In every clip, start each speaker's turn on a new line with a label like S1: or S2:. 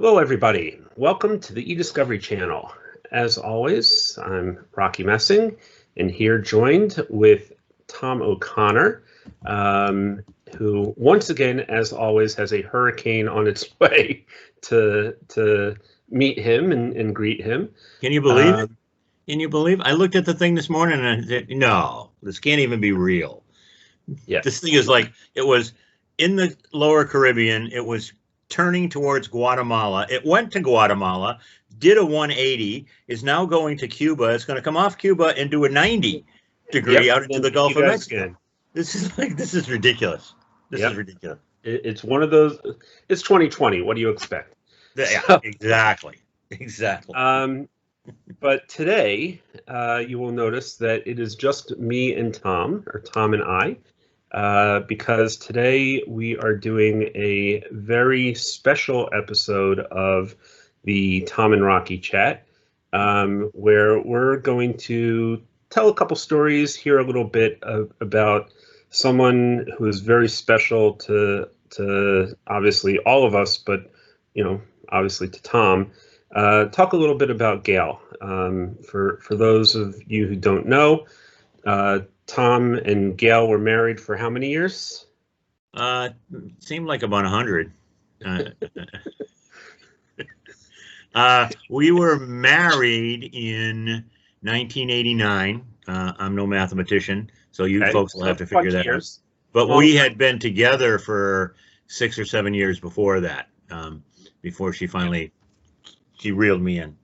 S1: Hello, everybody. Welcome to the eDiscovery channel. As always, I'm Rocky Messing, and here joined with Tom O'Connor, who once again, as always, has a hurricane on its way to meet him and greet him.
S2: Can you believe it? Can you believe? I looked at the thing this morning and I said, no, this can't even be real.
S1: Yeah.
S2: This thing is like, it was in the lower Caribbean. It was turning towards Guatemala. It went to Guatemala, did a 180, is now going to Cuba. It's going to come off Cuba and do a 90-degree out into the Gulf of Mexico. Again. This is ridiculous. This is ridiculous.
S1: It's one of those, it's 2020. What do you expect?
S2: Yeah, exactly.
S1: But today, you will notice that it is just me and Tom, or Tom and I, because today we are doing a very special episode of the Tom and Rocky Chat, where we're going to tell a couple stories, hear a little bit about someone who is very special to obviously all of us, but obviously to Tom. Talk a little bit about Gayle. For those of you who don't know, Tom and Gayle were married for how many years?
S2: Seemed like about 100. We were married in 1989. I'm no mathematician, so you folks will have to figure that out. But we had been together for 6 or 7 years before that, before she finally she reeled me in.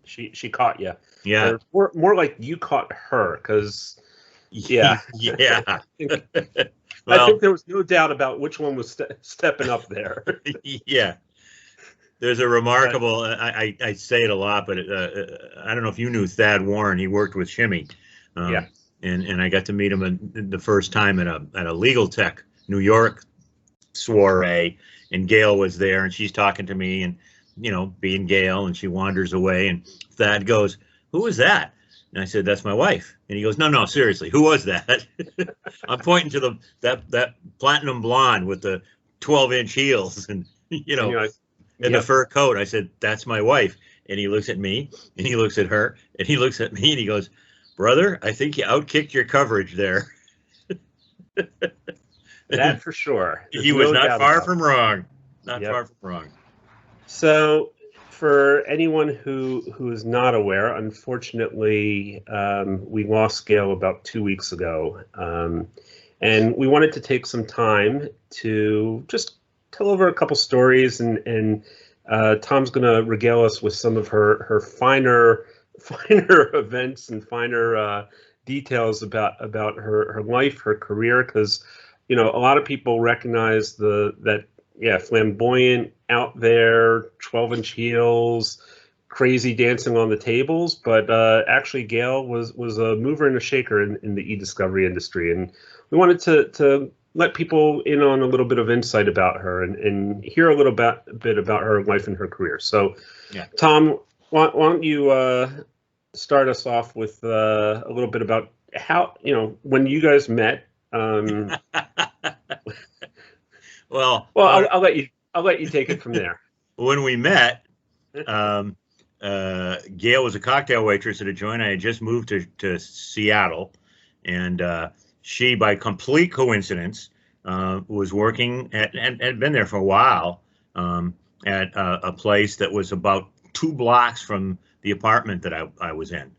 S1: She caught you.
S2: Yeah.
S1: Or more like you caught her, because yeah.
S2: Yeah.
S1: I think there was no doubt about which one was stepping up there.
S2: Yeah. There's a remarkable, I say it a lot, but I don't know if you knew Thad Warren. He worked with Shimmy.
S1: Yeah.
S2: And I got to meet him the first time at a Legal Tech New York soiree, and Gayle was there, and she's talking to me, and being Gayle, and she wanders away, and Thad goes, "Who is that?" And I said, "That's my wife." And he goes, "No, seriously, who was that?" I'm pointing to that platinum blonde with the 12-inch heels and the fur coat. I said, "That's my wife." And he looks at me, and he looks at her, and he looks at me, and he goes, "Brother, I think you outkicked your coverage there."
S1: That for sure.
S2: He was not far from wrong. Not far from wrong.
S1: So, for anyone who is not aware, unfortunately, we lost Gayle about 2 weeks ago, and we wanted to take some time to just tell over a couple stories, and Tom's going to regale us with some of her finer events and finer details about her life, her career, because a lot of people recognize that flamboyant, out there, 12-inch heels, crazy dancing on the tables, but actually Gayle was a mover and a shaker in the e-discovery industry, and we wanted to let people in on a little bit of insight about her and hear a little bit about her life and her career. So, Tom, why don't you start us off with a little bit about how when you guys met?
S2: Well,
S1: I'll let you take it from there.
S2: When we met, Gayle was a cocktail waitress at a joint. I had just moved to Seattle, and she, by complete coincidence, was working and had been there for a while at a place that was about 2 blocks from the apartment that I was in,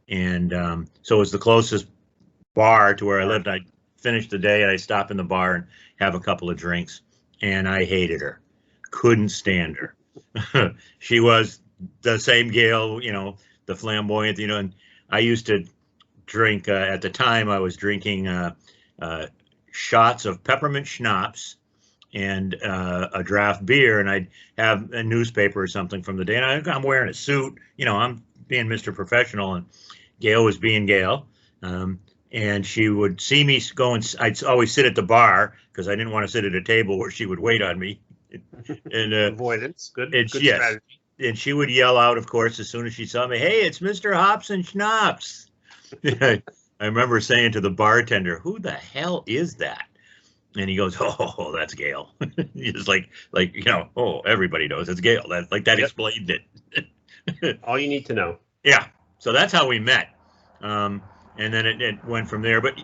S2: and so it was the closest bar to where I lived. I finished the day and I stopped in the bar and have a couple of drinks, and I hated her. Couldn't stand her. She was the same Gayle, the flamboyant, and I used to drink, at the time I was drinking shots of peppermint schnapps and a draft beer, and I'd have a newspaper or something from the day, and I'm wearing a suit, I'm being Mr. Professional, and Gayle was being Gayle. And she would see me go, and I'd always sit at the bar because I didn't want to sit at a table where she would wait on me. And
S1: avoidance, good strategy.
S2: And she would yell out, of course, as soon as she saw me, "Hey, it's Mr. Hops and Schnapps." I remember saying to the bartender, "Who the hell is that?" And he goes, "Oh, that's Gayle." He's like, oh, everybody knows it's Gayle. That
S1: Yep.
S2: explained it.
S1: All you need to know.
S2: Yeah. So that's how we met. And then it went from there. But,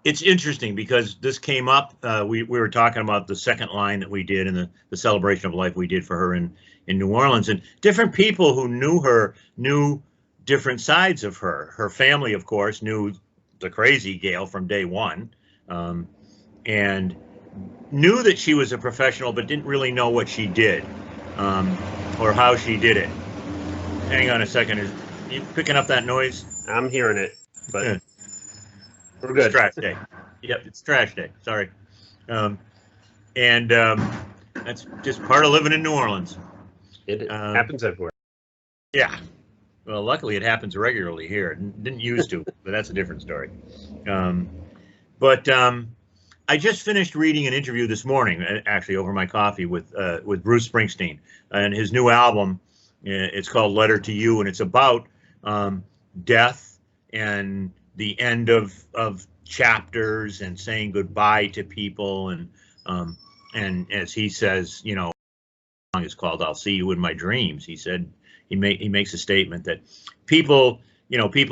S2: it's interesting because this came up. We were talking about the second line that we did and the celebration of life we did for her in New Orleans. And different people who knew her knew different sides of her. Her family, of course, knew the crazy Gayle from day one. And knew that she was a professional, but didn't really know what she did or how she did it. Hang on a second. Are you picking up that noise?
S1: I'm hearing it, but
S2: Yeah.
S1: We're good.
S2: It's trash day. Yep, it's trash day. Sorry. That's just part of living in New Orleans.
S1: It happens everywhere.
S2: Yeah. Well, luckily it happens regularly here. It didn't used to, but that's a different story. I just finished reading an interview this morning, actually over my coffee, with Bruce Springsteen and his new album. It's called Letter to You, and it's about death and the end of chapters and saying goodbye to people. And as he says, the song is called "I'll See You in My Dreams." He said he makes a statement that people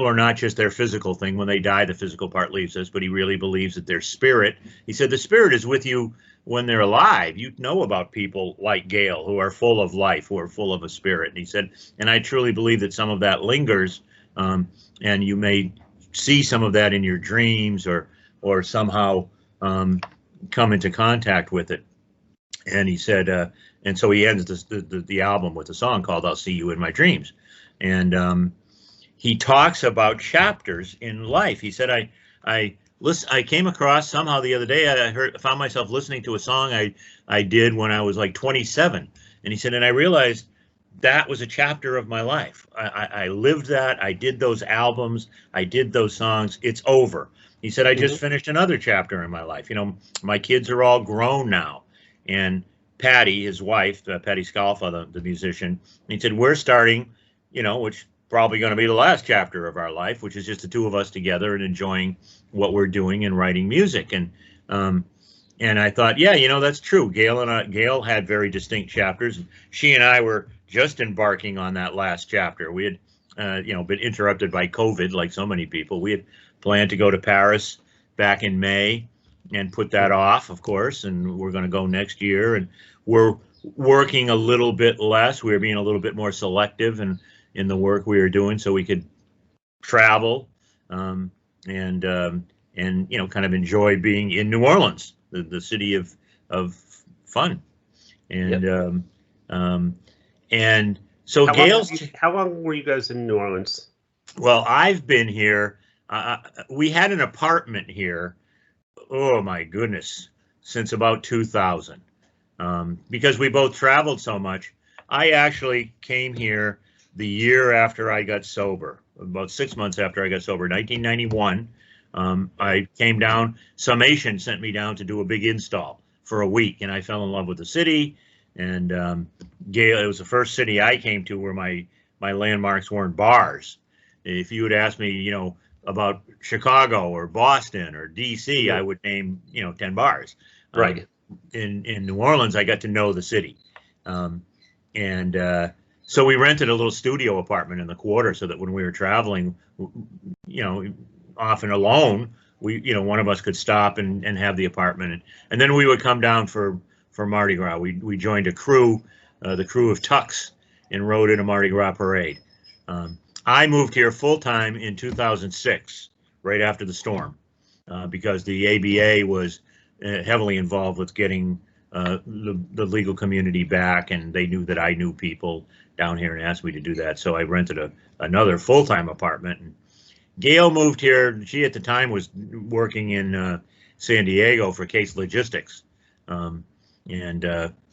S2: are not just their physical thing. When they die, the physical part leaves us, but he really believes that their spirit, he said, the spirit is with you when they're alive. You know about people like Gayle who are full of life, who are full of a spirit. And he said, and I truly believe that some of that lingers, and you may see some of that in your dreams or somehow come into contact with it. And he said, and so he ends the album with a song called "I'll See You in My Dreams." And he talks about chapters in life. He said, I came across somehow the other day, I found myself listening to a song I did when I was like 27. And he said, and I realized that was a chapter of my life. I lived that. I did those albums. I did those songs. It's over. He said, I just finished another chapter in my life. My kids are all grown now. And Patty, his wife, Patty Scalfa, the musician, he said, we're starting, which probably going to be the last chapter of our life, which is just the two of us together and enjoying what we're doing and writing music. And I thought, yeah, that's true. Gayle had very distinct chapters. She and I were just embarking on that last chapter. We had, been interrupted by COVID, like so many people. We had planned to go to Paris back in May and put that off, of course. And we're going to go next year. And we're working a little bit less. We're being a little bit more selective in the work we were doing, so we could travel and kind of enjoy being in New Orleans, the city of fun. And and so
S1: how long were you guys in New Orleans?
S2: Well, I've been here. We had an apartment here. Oh my goodness, since about 2000, because we both traveled so much. I actually came here the year after I got sober, about 6 months after I got sober, 1991. I came down. Summation sent me down to do a big install for a week, and I fell in love with the city. And Gayle, it was the first city I came to where my landmarks weren't bars. If you would ask me, about Chicago or Boston or DC, I would name, 10 bars.
S1: Right.
S2: In New Orleans, I got to know the city. So we rented a little studio apartment in the quarter so that when we were traveling, often alone, one of us could stop and have the apartment. And then we would come down for Mardi Gras. We joined a crew, the crew of Tucks, and rode in a Mardi Gras parade. I moved here full time in 2006, right after the storm, because the ABA was heavily involved with getting the legal community back, and they knew that I knew people down here and asked me to do that. So I rented another full-time apartment. And Gayle moved here. She at the time was working in San Diego for Case Logistics, and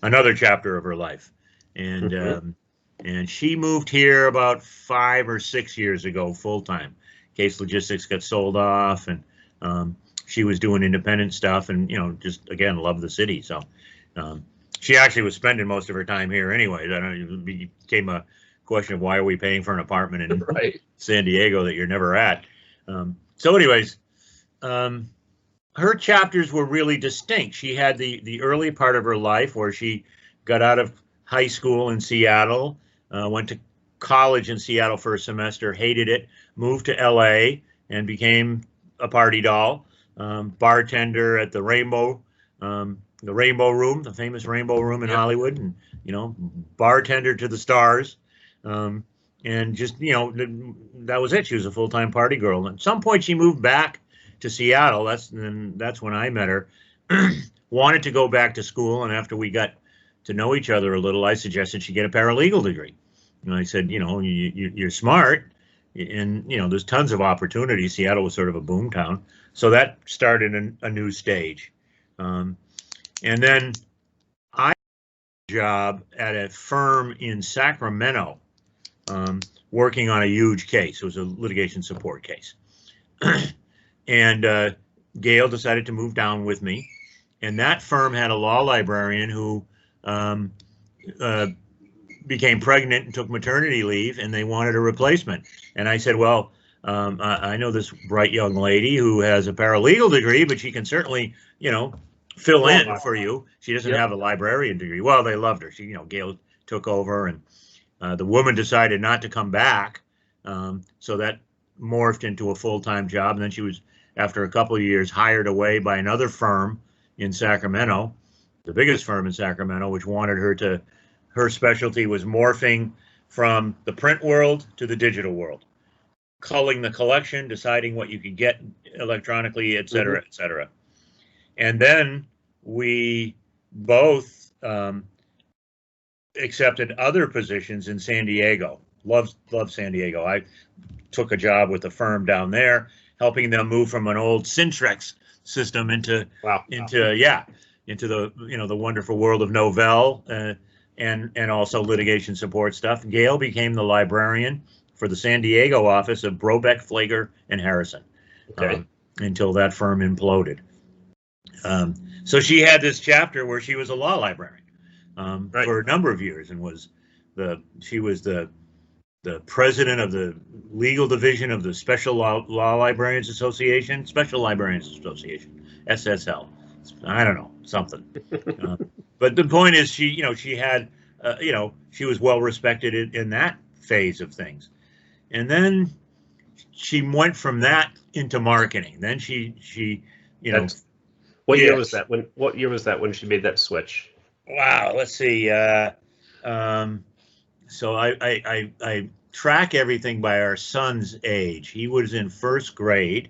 S2: another chapter of her life. And she moved here about 5 or 6 years ago, full-time. Case Logistics got sold off, and she was doing independent stuff, and just again loved the city. So she actually was spending most of her time here anyway. It became a question of why are we paying for an apartment in San Diego that you're never at. So anyways, her chapters were really distinct. She had the early part of her life where she got out of high school in Seattle, went to college in Seattle for a semester, hated it, moved to LA and became a party doll, bartender at the Rainbow Room, the famous Rainbow Room in Hollywood, and bartender to the stars, and just that was it. She was a full-time party girl. And at some point, she moved back to Seattle. That's when I met her. Wanted to go back to school, and after we got to know each other a little, I suggested she get a paralegal degree. And I said, you're smart, and there's tons of opportunities. Seattle was sort of a boom town, so that started a new stage. And then I got a job at a firm in Sacramento, working on a huge case. It was a litigation support case. And Gayle decided to move down with me. And that firm had a law librarian who became pregnant and took maternity leave, and they wanted a replacement. And I said, well, I know this bright young lady who has a paralegal degree, but she can certainly, fill in for you. She doesn't have a librarian degree. Well, they loved her. She, Gayle took over, and the woman decided not to come back. So that morphed into a full-time job. And then she was, after a couple of years, hired away by another firm in Sacramento, the biggest firm in Sacramento, which wanted her to, her specialty was morphing from the print world to the digital world, culling the collection, deciding what you could get electronically, et cetera, et cetera. And then we both accepted other positions in San Diego. Love San Diego. I took a job with a firm down there, helping them move from an old Syntrex system into the the wonderful world of Novell and also litigation support stuff. Gayle became the librarian for the San Diego office of Brobeck, Flager, and Harrison, until that firm imploded. So she had this chapter where she was a law librarian for a number of years, and she was the president of the legal division of the Special Law Librarians Association, Special Librarians Association, SSL. I don't know, something. But the point is, she had, she was well respected in that phase of things. And then she went from that into marketing. Then she
S1: What year was that? What year was that when she made that switch?
S2: Wow, let's see. So I track everything by our son's age. He was in first grade.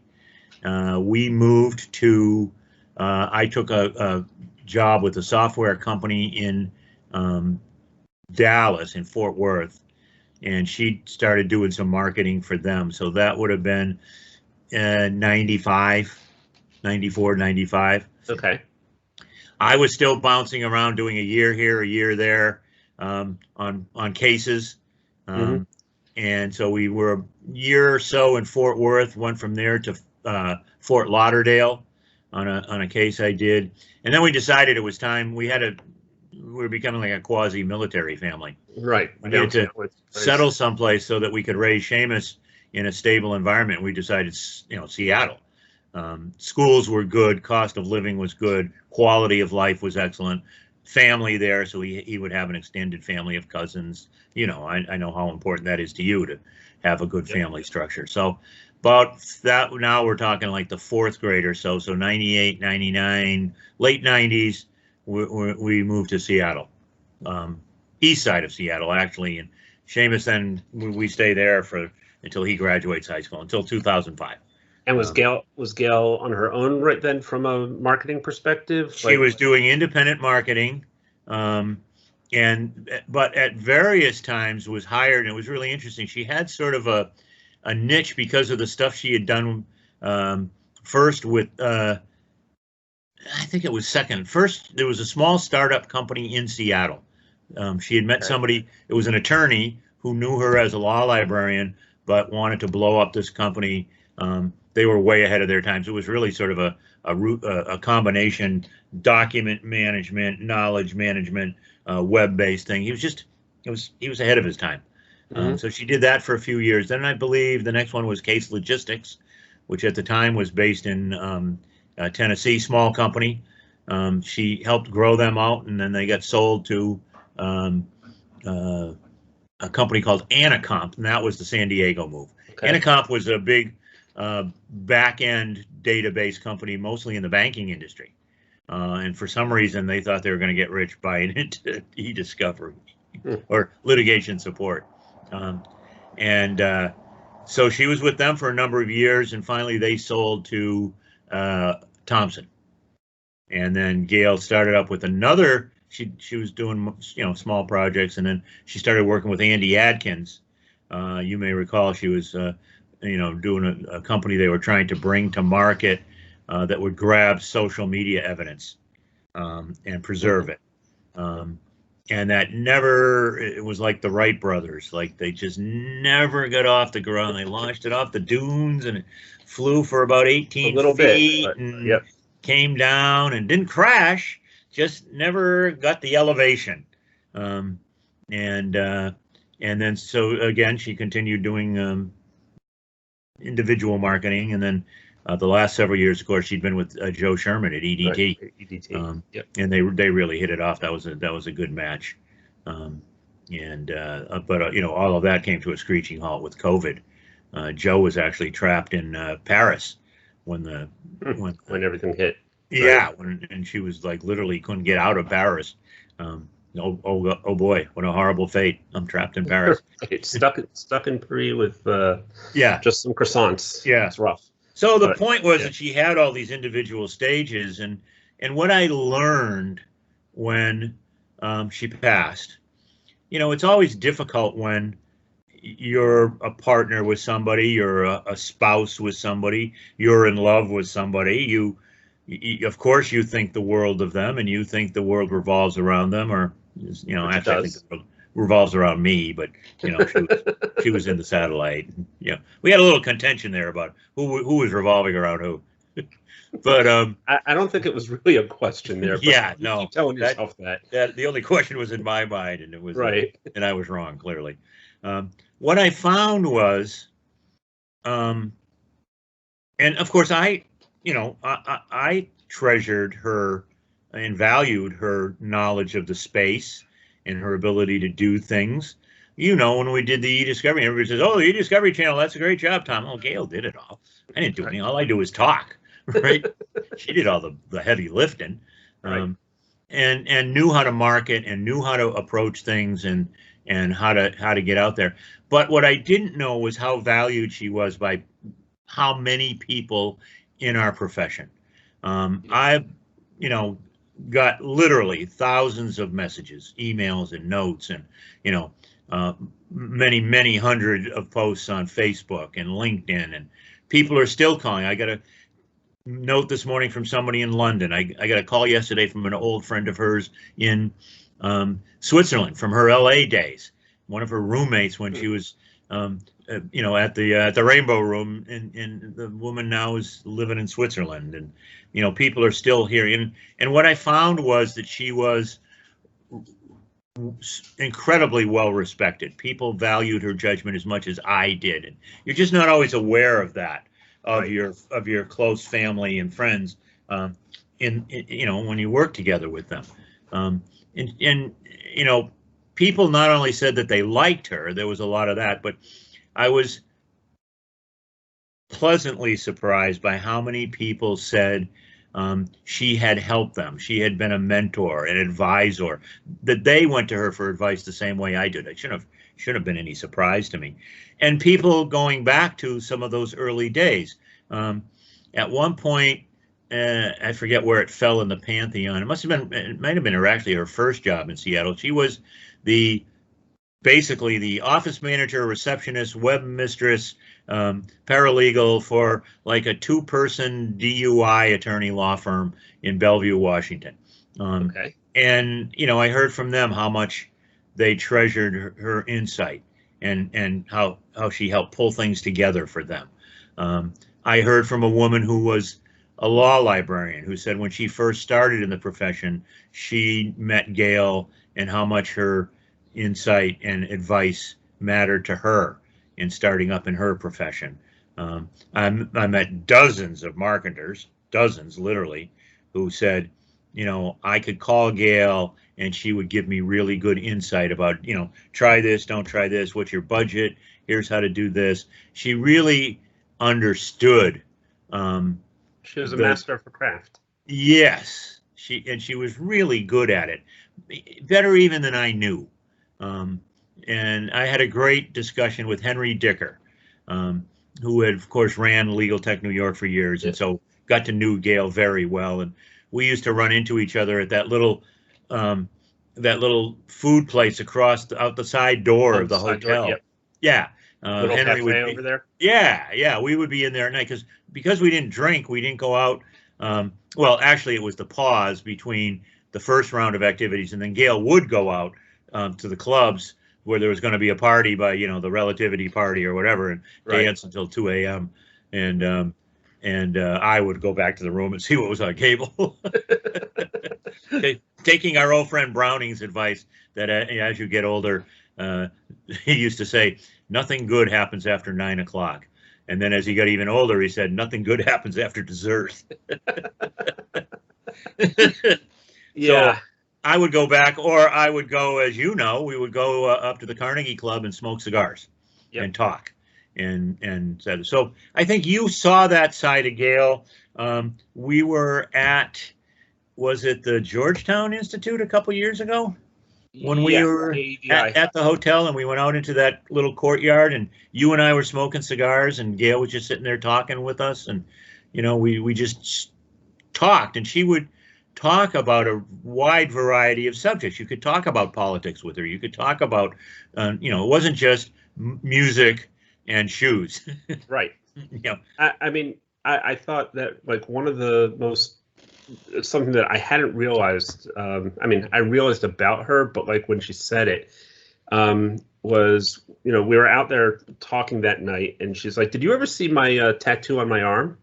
S2: We moved to, I took a job with a software company in Dallas, in Fort Worth, and she started doing some marketing for them. So that would have been 94, 95.
S1: Okay.
S2: I was still bouncing around doing a year here, a year there, on cases. And so we were a year or so in Fort Worth, went from there to Fort Lauderdale on a case I did. And then we decided it was time. We were becoming like a quasi-military family. Right. We needed to settle someplace so that we could raise Seamus in a stable environment. We decided, Seattle. Schools were good, cost of living was good, quality of life was excellent, family there, so he would have an extended family of cousins. I know how important that is to you to have a good family structure. So about that, now we're talking like the fourth grade or so 98, 99, late 90s, we moved to Seattle, east side of Seattle, actually. And Seamus, then we stay there until he graduates high school, until 2005.
S1: And was Gayle on her own right then from a marketing perspective?
S2: She was doing independent marketing, but at various times was hired, and it was really interesting. She had sort of a niche because of the stuff she had done first with, I think it was second. First, there was a small startup company in Seattle. She had met somebody, it was an attorney who knew her as a law librarian, but wanted to blow up this company. They were way ahead of their times. It was really sort of a combination document management, knowledge management, web-based thing. He was ahead of his time. So she did that for a few years. Then I believe the next one was Case Logistics, which at the time was based in Tennessee, small company. She helped grow them out, and then they got sold to a company called Anacomp, and that was the San Diego move. Okay. Anacomp was a big back-end database company, mostly in the banking industry. And for some reason, they thought they were going to get rich buying into e-discovery or litigation support. So she was with them for a number of years, and finally they sold to Thomson. And then Gayle started up with another. She was doing small projects, and then she started working with Andy Adkins. You may recall she was doing a company they were trying to bring to market that would grab social media evidence and preserve it. And that it was like the Wright brothers, like they just never got off the ground. They launched it off the dunes and it flew for about 18 feet and came down and didn't crash, just never got the elevation. And then so again, she continued doing individual marketing, and then the last several years, of course, she'd been with Joe Sherman at EDT. Right. EDT. And they really hit it off. That was a good match. But all of that came to a screeching halt with COVID. Joe was actually trapped in Paris when
S1: everything hit.
S2: Yeah, right. And she was like literally couldn't get out of Paris. Oh boy, what a horrible fate! I'm trapped in Paris.
S1: stuck in Paris with just some croissants.
S2: Yeah,
S1: it's rough.
S2: So the point was that she had all these individual stages, and what I learned when she passed, it's always difficult when you're a partner with somebody, you're a spouse with somebody, you're in love with somebody. You of course, you think the world of them, and you think the world revolves around them, or actually, I think the world revolves around me. But she was in the satellite. We had a little contention there about who was revolving around who. But
S1: I don't think it was really a question there. But
S2: no,
S1: keep telling yourself that
S2: the only question was in my mind, and it was
S1: right,
S2: and I was wrong clearly. What I found was, and of course I treasured her and valued her knowledge of the space and her ability to do things. When we did the e-discovery, everybody says, "Oh, the e-discovery channel, that's a great job, Tom." Oh, Gayle did it all. I didn't do anything. All I do is talk, right? She did all the heavy lifting, right. And knew how to market and knew how to approach things and how to get out there. But what I didn't know was how valued she was by how many people in our profession. I've, got literally thousands of messages, emails, and notes, and many hundred of posts on Facebook and LinkedIn, and people are still calling. I got a note this morning from somebody in London. I got a call yesterday from an old friend of hers in Switzerland from her LA days. One of her roommates when she was at the Rainbow Room, and the woman now is living in Switzerland, and people are still here. And what I found was that she was incredibly well respected. People valued her judgment as much as I did, and you're just not always aware of that of your close family and friends when you work together with them. People not only said that they liked her, there was a lot of that, but I was pleasantly surprised by how many people said she had helped them. She had been a mentor, an advisor, that they went to her for advice the same way I did. It shouldn't have been any surprise to me. And people going back to some of those early days. At one point, I forget where it fell in the pantheon. It might have been actually her first job in Seattle. She was basically the office manager, receptionist, web mistress, paralegal for like a 2-person DUI attorney law firm in Bellevue, Washington. Okay. And I heard from them how much they treasured her insight and how she helped pull things together for them. I heard from a woman who was a law librarian who said when she first started in the profession, she met Gayle and how much her insight and advice mattered to her in starting up in her profession. I met dozens of marketers, dozens literally, who said, you know, I could call Gayle and she would give me really good insight about, you know, try this, don't try this, what's your budget, here's how to do this. She really understood.
S1: She was a master of her craft.
S2: Yes, she was really good at it, better even than I knew. And I had a great discussion with Henry Dicker, who had, of course, ran Legal Tech New York for years, and so got to know Gayle very well. And we used to run into each other at that little food place across out the side door of the hotel.
S1: Door, yep.
S2: Yeah,
S1: little Henry would be over there.
S2: Yeah, we would be in there at night because we didn't drink. We didn't go out. Well, actually, it was the pause between the first round of activities, and then Gayle would go out to the clubs where there was going to be a party by, you know, the Relativity Party or whatever, and dance until 2 a.m. And I would go back to the room and see what was on cable. Taking our old friend Browning's advice that as you get older, he used to say, nothing good happens after 9 o'clock. And then as he got even older, he said, nothing good happens after dessert.
S1: Yeah.
S2: So I would go back, or I would go, as you know, we would go up to the Carnegie Club and smoke cigars and talk. And so I think you saw that side of Gayle. We were at, was it the Georgetown Institute a couple years ago? When we were at the hotel and we went out into that little courtyard, and you and I were smoking cigars, and Gayle was just sitting there talking with us, and you know, we just talked, and she would talk about a wide variety of subjects. You could talk about politics with her. You could talk about, you know, it wasn't just music and shoes.
S1: Right.
S2: You know,
S1: I mean, I thought that, like, one of the most, something that I hadn't realized, I mean, I realized about her, but like when she said it, was, you know, we were out there talking that night, and she's like, did you ever see my tattoo on my arm?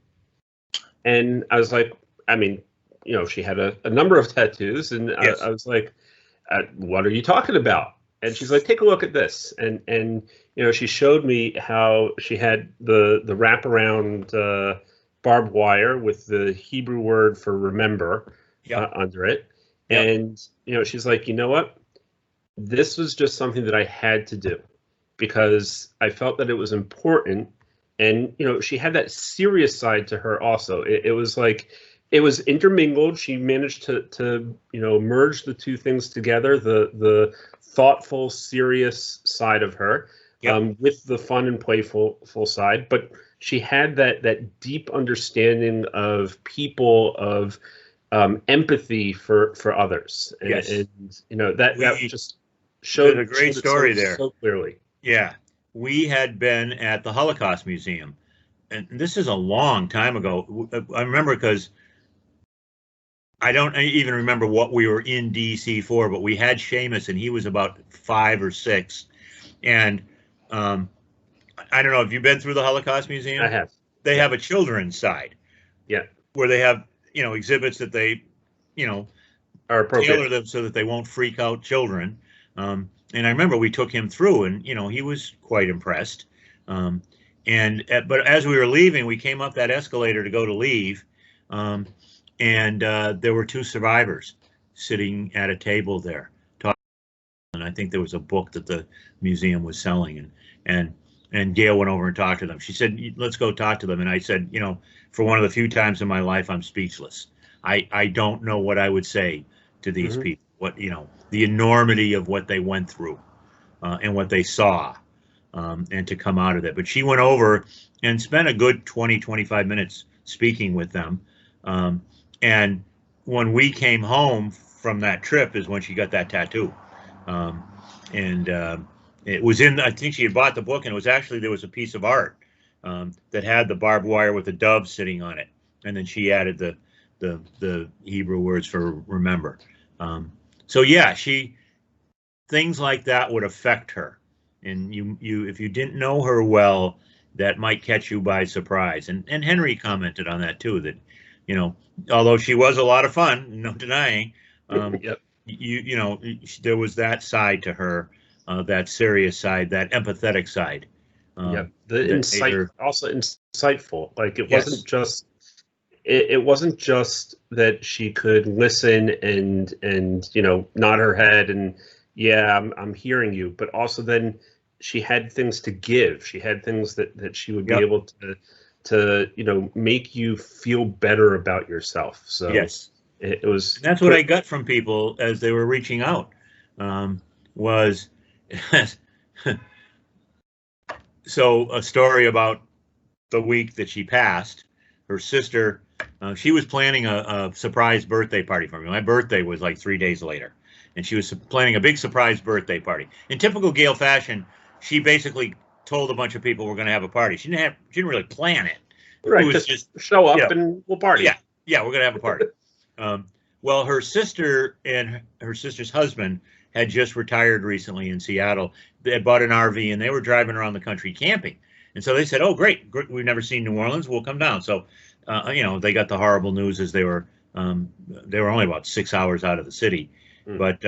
S1: And I was like, I mean, you know, she had a number of tattoos, and
S2: yes.
S1: I was like, what are you talking about? And she's like, take a look at this. And you know, she showed me how she had the wraparound barbed wire with the Hebrew word for remember under it. Yep. And, you know, she's like, you know what? This was just something that I had to do because I felt that it was important. And, you know, she had that serious side to her also. It was like, it was intermingled. She managed to you know, merge the two things together, the thoughtful, serious side of her with the fun and playful side. But she had that deep understanding of people, of empathy for others. And, and you know, that just showed
S2: a great story there
S1: so clearly.
S2: Yeah, we had been at the Holocaust Museum, and this is a long time ago. I remember because I don't even remember what we were in DC for, but we had Seamus, and he was about 5 or 6. And I don't know, have you been through the Holocaust Museum?
S1: I have.
S2: They have a children's side.
S1: Yeah.
S2: Where they have, you know, exhibits that they, you know,
S1: are appropriate.
S2: Tailor them so that they won't freak out children. And I remember we took him through, and, you know, he was quite impressed. But as we were leaving, we came up that escalator to go to leave. And there were 2 survivors sitting at a table there talking, and I think there was a book that the museum was selling, and Gayle went over and talked to them. She said, let's go talk to them. And I said, you know, for one of the few times in my life, I'm speechless. I don't know what I would say to these people, what, you know, the enormity of what they went through and what they saw, and to come out of it. But she went over and spent a good 20, 25 minutes speaking with them. And when we came home from that trip is when she got that tattoo. It was in, I think she had bought the book, and it was actually, there was a piece of art that had the barbed wire with the dove sitting on it. And then she added the Hebrew words for remember. So yeah, things like that would affect her. And you if you didn't know her well, that might catch you by surprise. And Henry commented on that too, that, you know, although she was a lot of fun, no denying, you know, there was that side to her, that serious side, that empathetic side.
S1: The insight, also insightful. Like, it wasn't just, it wasn't just that she could listen and nod her head and yeah, I'm hearing you, but also then she had things to give. She had things that she would be able to make you feel better about yourself. So
S2: yes,
S1: it was.
S2: And that's what I got from people as they were reaching out, was so a story about the week that she passed. Her sister, she was planning a surprise birthday party for me. My birthday was like 3 days later, and she was planning a big surprise birthday party. In typical Gayle fashion, she basically told a bunch of people we're going to have a party. She didn't really plan it.
S1: Right,
S2: it was just
S1: show up and we'll party.
S2: Yeah, we're going to have a party. Well, her sister and her sister's husband had just retired recently in Seattle. They had bought an RV and they were driving around the country camping. And so they said, "Oh, great! We've never seen New Orleans. We'll come down." So, they got the horrible news as they were only about 6 hours out of the city, but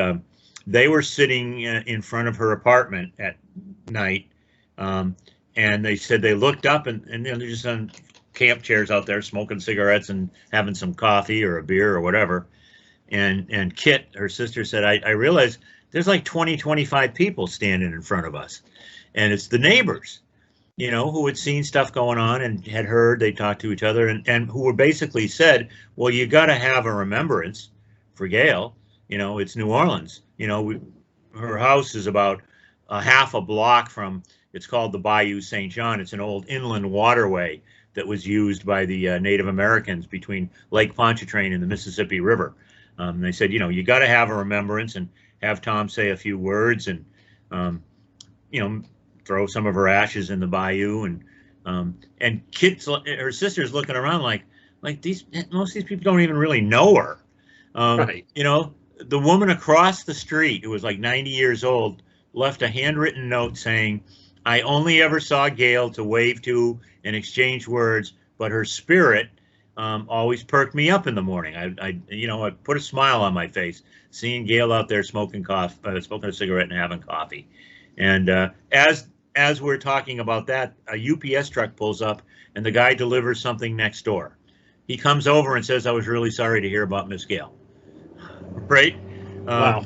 S2: they were sitting in front of her apartment at night, and they said they looked up and they're just on camp chairs out there smoking cigarettes and having some coffee or a beer or whatever. And Kit, her sister, said, I realized there's like 25 people standing in front of us, and it's the neighbors, who had seen stuff going on and had heard. They talked to each other and who were basically said, well, you got to have a remembrance for Gayle. It's New Orleans. Her house is about a half a block from, it's called the Bayou St. John. It's an old inland waterway that was used by the Native Americans between Lake Pontchartrain and the Mississippi River. They said, you got to have a remembrance and have Tom say a few words and, throw some of her ashes in the bayou, and kids, her sister's looking around like most of these people don't even really know her.
S1: Right.
S2: The woman across the street, who was like 90 years old, left a handwritten note saying, "I only ever saw Gayle to wave to and exchange words, but her spirit always perked me up in the morning. I put a smile on my face seeing Gayle out there smoking a cigarette and having coffee." And as we're talking about that, a UPS truck pulls up and the guy delivers something next door. He comes over and says, "I was really sorry to hear about Miss Gayle." Right?
S1: Wow.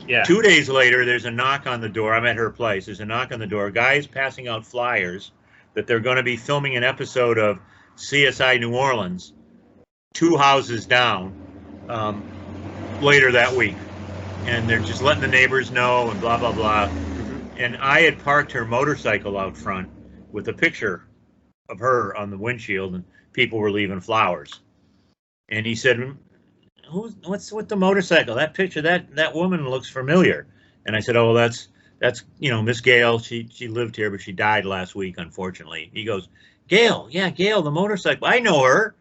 S1: Yeah.
S2: 2 days later, there's a knock on the door. I'm at her place. There's a knock on the door. A guy is passing out flyers that they're going to be filming an episode of CSI New Orleans 2 houses down later that week. And they're just letting the neighbors know and blah, blah, blah. And I had parked her motorcycle out front with a picture of her on the windshield, and people were leaving flowers. And he said, what's with the motorcycle? That picture, that woman looks familiar. And I said, "Oh, that's Miss Gayle. She lived here, but she died last week, unfortunately." He goes, "Gayle, yeah, Gayle, the motorcycle. I know her."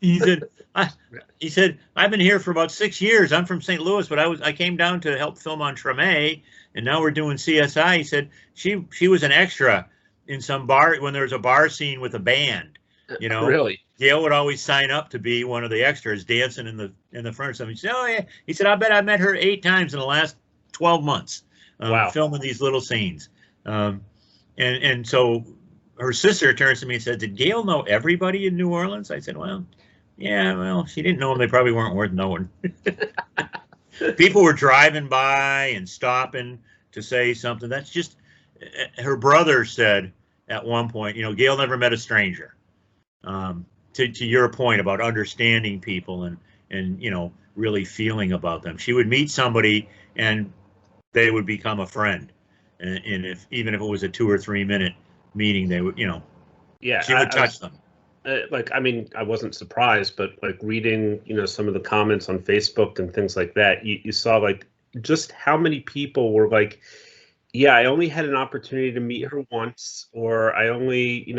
S2: He said, "I've been here for about 6 years. I'm from St. Louis, but I came down to help film on Treme, and now we're doing CSI." He said she was an extra in some bar when there was a bar scene with a band.
S1: Really?
S2: Gayle would always sign up to be one of the extras, dancing in the front of something. He said, "Oh yeah." He said, "I bet I met her 8 times in the last 12 months,
S1: wow,
S2: filming these little scenes." And so her sister turns to me and said, "Did Gayle know everybody in New Orleans?" I said, "Well, yeah, well, she didn't know them. They probably weren't worth knowing." People were driving by and stopping to say something. That's just, her brother said at one point, Gayle never met a stranger. To your point about understanding people and really feeling about them. She would meet somebody and they would become a friend. And even if it was a 2 or 3 minute meeting, they would, she would touch them.
S1: I wasn't surprised, but reading, some of the comments on Facebook and things like that, you saw just how many people were like, "Yeah, I only had an opportunity to meet her once," or "I only,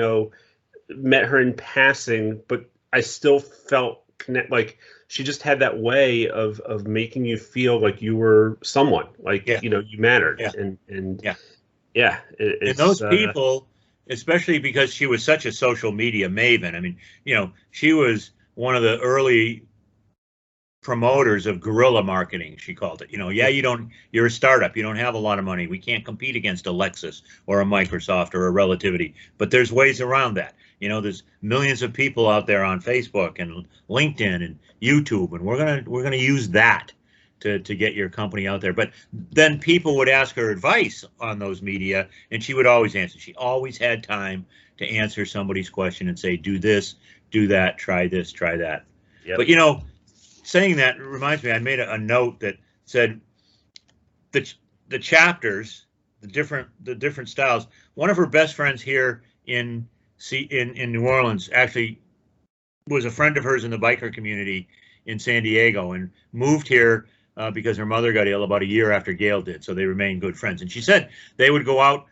S1: met her in passing, but I still felt she just had that way of making you feel like you were someone, you mattered."
S2: Yeah.
S1: And
S2: yeah. And those people, especially because she was such a social media maven. I mean, she was one of the early promoters of guerrilla marketing, she called it. Yeah, you're a startup, you don't have a lot of money. We can't compete against a Lexus or a Microsoft or a Relativity, but there's ways around that. There's millions of people out there on Facebook and LinkedIn and YouTube, and we're gonna use that to get your company out there. But then people would ask her advice on those media, and she would always answer. She always had time to answer somebody's question and say, do this, do that, try this, try that. Yep. But saying that reminds me, I made a note that said the chapters, the different styles. One of her best friends here in New Orleans actually was a friend of hers in the biker community in San Diego and moved here because her mother got ill about a year after Gayle did. So they remained good friends. And she said they would go out,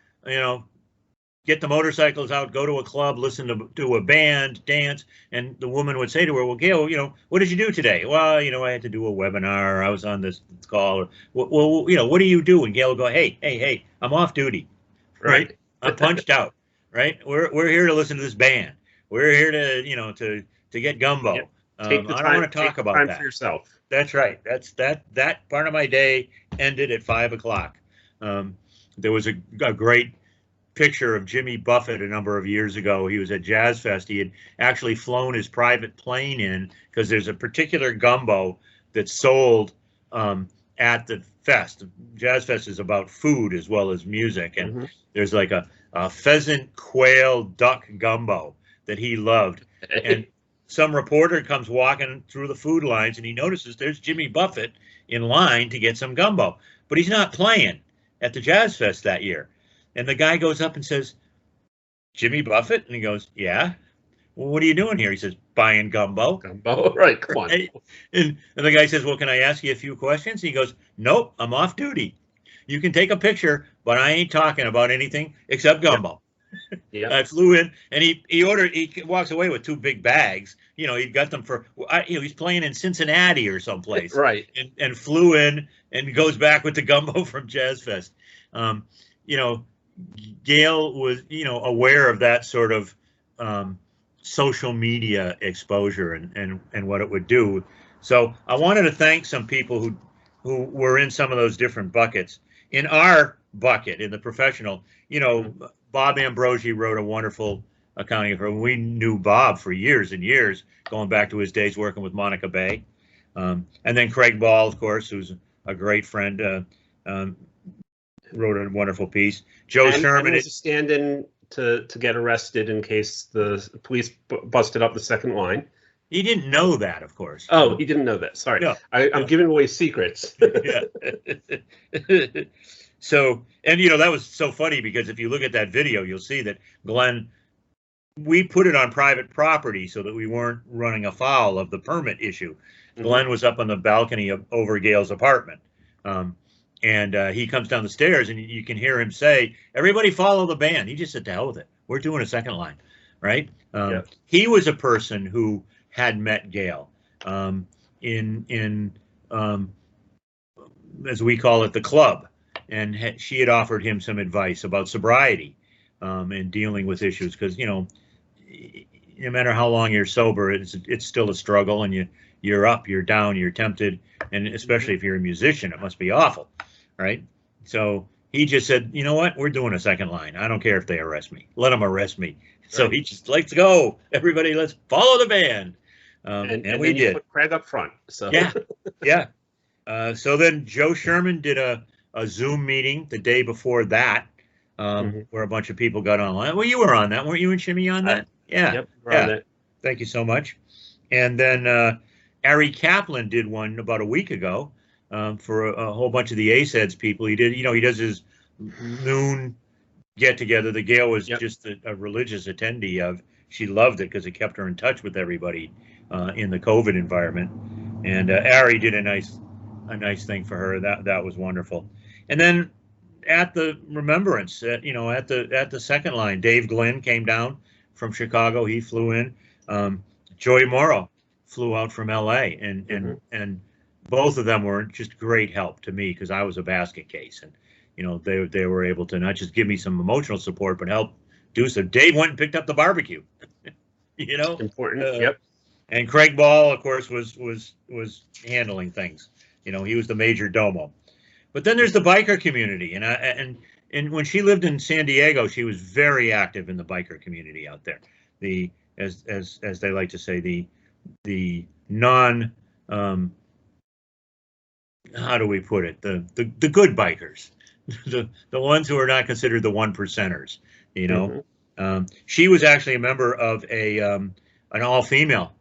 S2: get the motorcycles out, go to a club, listen to a band, dance, and the woman would say to her, well, Gayle, what did you do today? Well, I had to do a webinar, I was on this call. Well, what do you do? And Gayle would go, hey, I'm off duty, right? I'm punched out, right? We're here to listen to this band. We're here to get gumbo.
S1: Yep. Take the time,
S2: I don't want to talk about that.
S1: For yourself. That's
S2: right. That part of my day ended at 5 o'clock. There was a great picture of Jimmy Buffett a number of years ago. He was at Jazz Fest. He had actually flown his private plane in because there's a particular gumbo that's sold at the fest. Jazz Fest is about food as well as music, and there's like a pheasant, quail, duck gumbo that he loved. And some reporter comes walking through the food lines and he notices there's Jimmy Buffett in line to get some gumbo, but he's not playing at the Jazz Fest that year. And the guy goes up and says, Jimmy Buffett? And he goes, yeah. Well, what are you doing here? He says, buying gumbo.
S1: Gumbo, right, come on.
S2: And the guy says, well, can I ask you a few questions? And he goes, nope, I'm off duty. You can take a picture, but I ain't talking about anything except gumbo. Yep. I flew in, and he walks away with 2 big bags. He got them for, he's playing in Cincinnati or someplace.
S1: Right.
S2: And flew in and goes back with the gumbo from Jazz Fest. Gayle was, aware of that sort of social media exposure and what it would do. So I wanted to thank some people who were in some of those different buckets. In our bucket, in the professional, Bob Ambrosi wrote a wonderful accounting of her. We knew Bob for years and years, going back to his days working with Monica Bay. And then Craig Ball, of course, who's a great friend, wrote a wonderful piece. Joe Sherman
S1: is a stand-in to get arrested in case the police busted up the second line.
S2: He didn't know that, of course.
S1: Oh, he didn't know that. Sorry, no. I'm giving away secrets.
S2: Yeah. So, and that was so funny because if you look at that video, you'll see that Glenn, we put it on private property so that we weren't running afoul of the permit issue. Glenn was up on the balcony over Gayle's apartment. And he comes down the stairs and you can hear him say, everybody follow the band. He just said, to hell with it. We're doing a second line, right? He was a person who had met Gayle in as we call it, the club. And she had offered him some advice about sobriety and dealing with issues. Because, no matter how long you're sober, it's still a struggle. And you're up, you're down, you're tempted. And especially if you're a musician, it must be awful. Right. So he just said, you know what? We're doing a second line. I don't care if they arrest me. Let them arrest me. Right. So he just, let's go. Everybody, let's follow the band. And we did.
S1: Put Craig up front. So
S2: yeah. So then Joe Sherman did a Zoom meeting the day before that, where a bunch of people got online. Well, you were on that. Weren't you and Shimmy on that? Yeah.
S1: Yep, we're on that.
S2: Thank you so much. And then Ari Kaplan did one about a week ago. For a whole bunch of the ACEDS people. He did, he does his noon get together. The Gayle was just a religious attendee of. She loved it because it kept her in touch with everybody in the COVID environment. And Ari did a nice thing for her. That was wonderful. And then at the remembrance, at the second line, Dave Glynn came down from Chicago. He flew in. Joy Morrow flew out from LA and both of them were just great help to me because I was a basket case, and they were able to not just give me some emotional support, but help do so. Dave went and picked up the barbecue.
S1: Important. Yep.
S2: And Craig Ball, of course, was handling things. You know, he was the major domo. But then there's the biker community, and when she lived in San Diego, she was very active in the biker community out there. The as they like to say, the non how do we put it, the good bikers, the ones who are not considered the one percenters. You know, she was actually a member of an all-female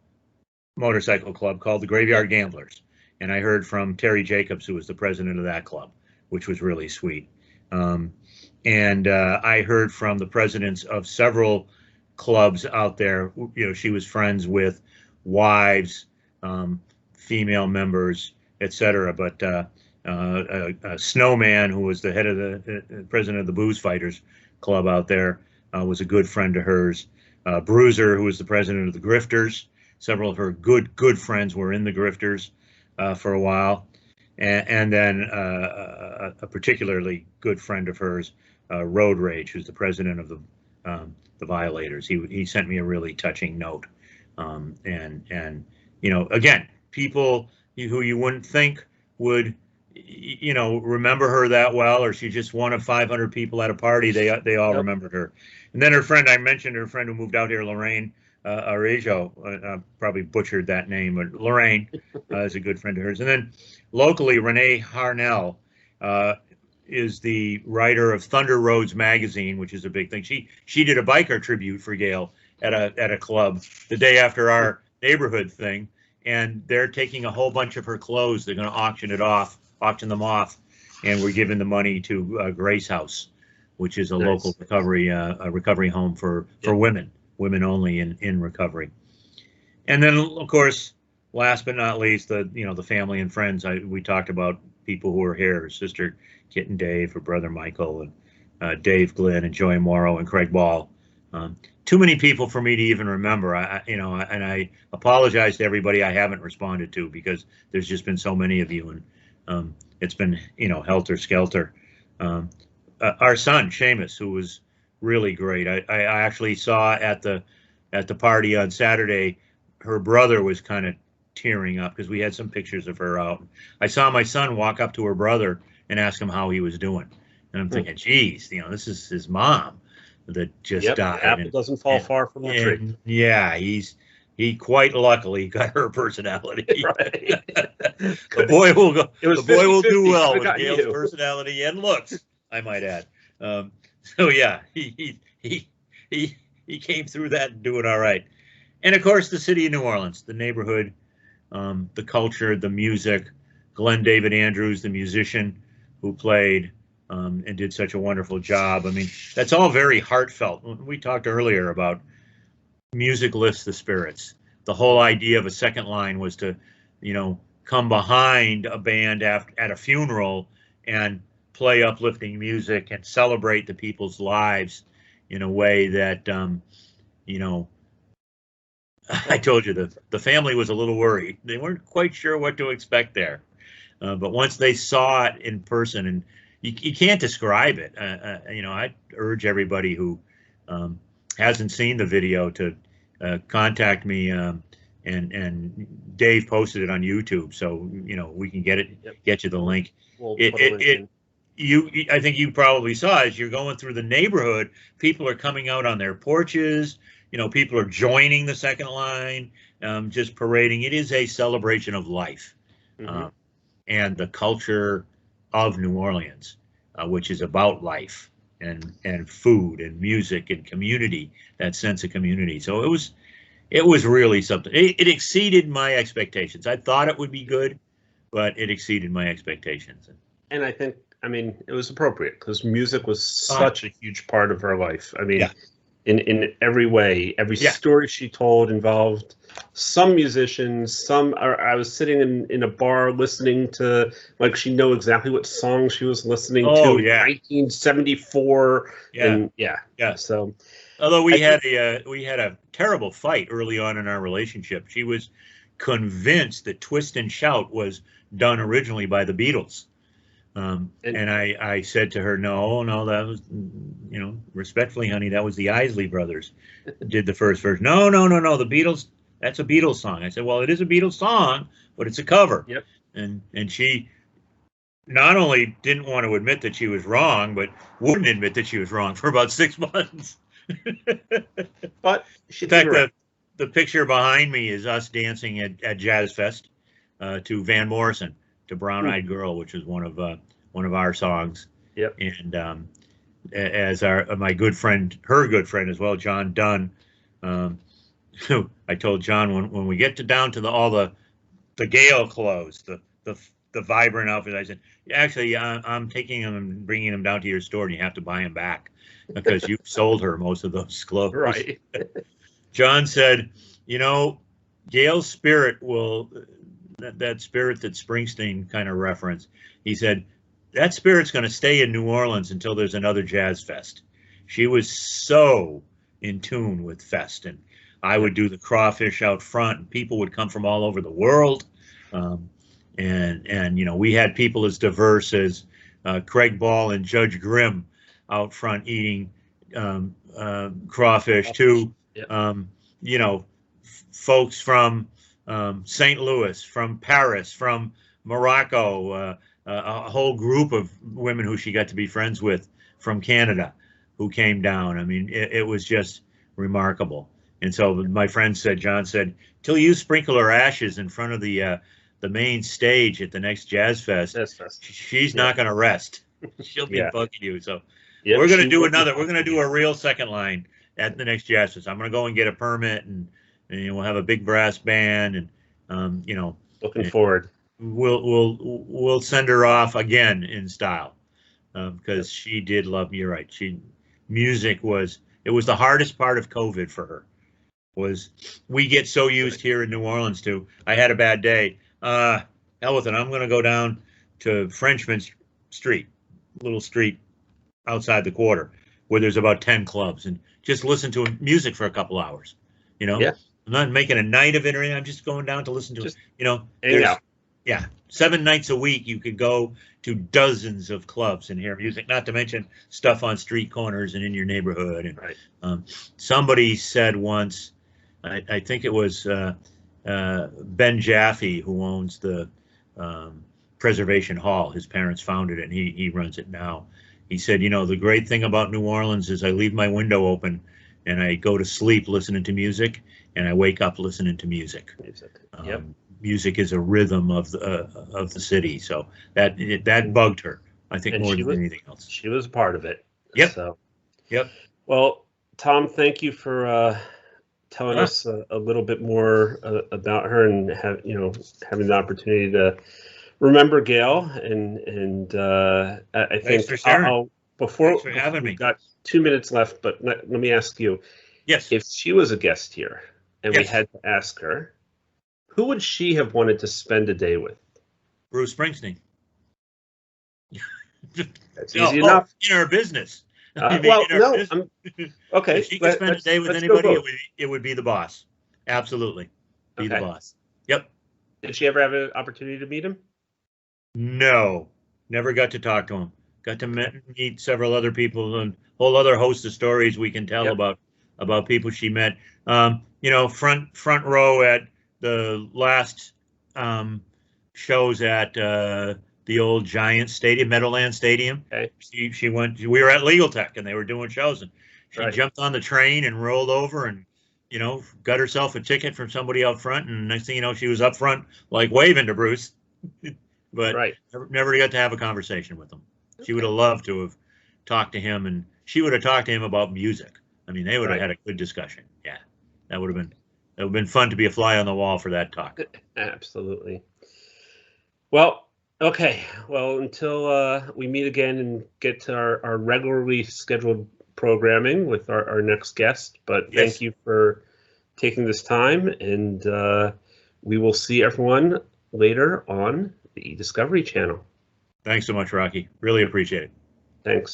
S2: motorcycle club called the Graveyard Gamblers. And I heard from Terry Jacobs, who was the president of that club, which was really sweet. And I heard from the presidents of several clubs out there. You know, she was friends with wives, female members, etc. But Snowman, who was the head of the president of the Booze Fighters Club out there, was a good friend of hers. Bruiser, who was the president of the Grifters. Several of her good friends were in the Grifters for a while, and then a particularly good friend of hers, Road Rage, who's the president of the Violators. He sent me a really touching note, and you know, again, people who you wouldn't think would, you know, remember her that well, or she's just one of 500 people at a party. They all remembered her. And then her friend, I mentioned her friend who moved out here, Lorraine Arejo, probably butchered that name, but Lorraine is a good friend of hers. And then locally, Renee Harnell is the writer of Thunder Roads magazine, which is a big thing. She did a biker tribute for Gayle at a club the day after our neighborhood thing, and they're taking a whole bunch of her clothes. They're going to auction them off, and we're giving the money to Grace House, which is a local recovery home for women only in recovery. And then, of course, last but not least, the family and friends. We talked about people who are here: her sister Kit and Dave, her brother Michael, and Dave Glynn and Joy Morrow and Craig Ball. Too many people for me to even remember. And I apologize to everybody I haven't responded to, because there's just been so many of you, and it's been, helter skelter. Our son Seamus, who was really great. I actually saw at the party on Saturday, her brother was kind of tearing up because we had some pictures of her out. I saw my son walk up to her brother and ask him how he was doing, and I'm thinking, geez, this is his mom that just died.
S1: Apple doesn't fall far from the tree.
S2: Yeah, he quite luckily got her personality.
S1: Right.
S2: The boy will go. The boy will do well with Gayle's
S1: you.
S2: personality and looks, I might add. So yeah, he came through that doing all right. And of course, the city of New Orleans, the neighborhood, the culture, the music. Glenn David Andrews, the musician who played and did such a wonderful job. I mean, that's all very heartfelt. We talked earlier about music lifts the spirits. The whole idea of a second line was to, come behind a band at a funeral and play uplifting music and celebrate the people's lives in a way that, I told you the family was a little worried. They weren't quite sure what to expect there. But once they saw it in person, and you can't describe it, I urge everybody who hasn't seen the video to contact me, and Dave posted it on YouTube, so we can get you the link. I think you probably saw, as you're going through the neighborhood, people are coming out on their porches. People are joining the second line, just parading. It is a celebration of life. And the culture of New Orleans, which is about life and food and music and community, that sense of community. So it was really something. It exceeded my expectations. I thought it would be good, but it exceeded my expectations.
S1: And I think, it was appropriate because music was such a huge part of her life. In every way, every story she told involved some musicians. I was sitting in a bar listening to, like, she know exactly what song she was listening to. 1974. So,
S2: although we had a terrible fight early on in our relationship, she was convinced that Twist and Shout was done originally by the Beatles. And I said to her, no, that was, respectfully, honey, that was the Isley Brothers did the first version. No, the Beatles that's a Beatles song. I said, well, it is a Beatles song, but it's a cover.
S1: Yep.
S2: And she not only didn't want to admit that she was wrong, but wouldn't admit that she was wrong for about 6 months.
S1: But she
S2: In fact,
S1: did right.
S2: the picture behind me is us dancing at Jazz Fest to Van Morrison, to Brown Eyed Girl, which is one of our songs.
S1: Yep.
S2: And as my good friend, her good friend as well, John Dunn. I told John when we get down to all the Gayle clothes, the vibrant outfit, I said, actually, I'm taking them and bringing them down to your store, and you have to buy them back because you've sold her most of those clothes.
S1: Right.
S2: John said, Gayle's spirit that spirit that Springsteen kind of referenced. He said, that spirit's going to stay in New Orleans until there's another jazz fest. She was so in tune with fest, and I would do the crawfish out front, and people would come from all over the world. And we had people as diverse as Craig Ball and Judge Grimm out front eating crawfish too.
S1: Yep.
S2: Folks from St. Louis, from Paris, from Morocco, a whole group of women who she got to be friends with from Canada who came down. I mean, it was just remarkable. And so my friend said, John said, till you sprinkle her ashes in front of the main stage at the next Jazz Fest, she's not going to rest. She'll be bugging you. So we're going to do another. We're going to do a real second line at the next Jazz Fest. I'm going to go and get a permit, and we'll have a big brass band, and
S1: looking forward.
S2: We'll send her off again in style, because she did love me. You're right. Music was the hardest part of COVID for her. We get so used here in New Orleans to, I had a bad day. Hell with it. I'm going to go down to Frenchman Street, little street outside the quarter, where there's about 10 clubs, and just listen to music for a couple hours.
S1: Yeah.
S2: I'm not making a night of it or anything. I'm just going down to listen to
S1: it.
S2: Yeah, 7 nights a week you could go to dozens of clubs and hear music, not to mention stuff on street corners and in your neighborhood. And
S1: right.
S2: Somebody said once, I think it was Ben Jaffe, who owns the Preservation Hall. His parents founded it, and he runs it now. He said, the great thing about New Orleans is I leave my window open, and I go to sleep listening to music, and I wake up listening to music.
S1: Yep.
S2: Music is a rhythm of the city, so that bugged her, I think, more than anything else.
S1: She was a part of it.
S2: Yep.
S1: So.
S2: Yep.
S1: Well, Tom, thank you for telling us a little bit more about her, and having the opportunity to remember Gayle. And I think
S2: for sharing.
S1: Before
S2: Thanks for having me.
S1: We've got 2 minutes left, but let me ask you.
S2: Yes.
S1: If she was a guest here and we had to ask her, who would she have wanted to spend a day with?
S2: Bruce Springsteen.
S1: That's easy enough.
S2: In our business.
S1: Okay.
S2: If she could spend a day with anybody, it would be the boss. Absolutely. Be the boss. Yep.
S1: Did she ever have an opportunity to meet him?
S2: No. Never got to talk to him. Got to meet several other people, and a whole other host of stories we can tell about people she met. Front row at the last shows at the old Giant Stadium, Meadowlands Stadium.
S1: Okay.
S2: She went. We were at Legal Tech, and they were doing shows, and she jumped on the train and rolled over, and got herself a ticket from somebody out front, and next thing you know, she was up front, like waving to Bruce, but never got to have a conversation with him. She would have loved to have talked to him, and she would have talked to him about music. I mean, they would have had a good discussion. Yeah, that would have been fun to be a fly on the wall for that talk.
S1: Absolutely. Well, okay. Well, until we meet again and get to our regularly scheduled programming with our next guest. But thank you for taking this time, and we will see everyone later on the eDiscovery channel.
S2: Thanks so much, Rocky. Really appreciate it.
S1: Thanks.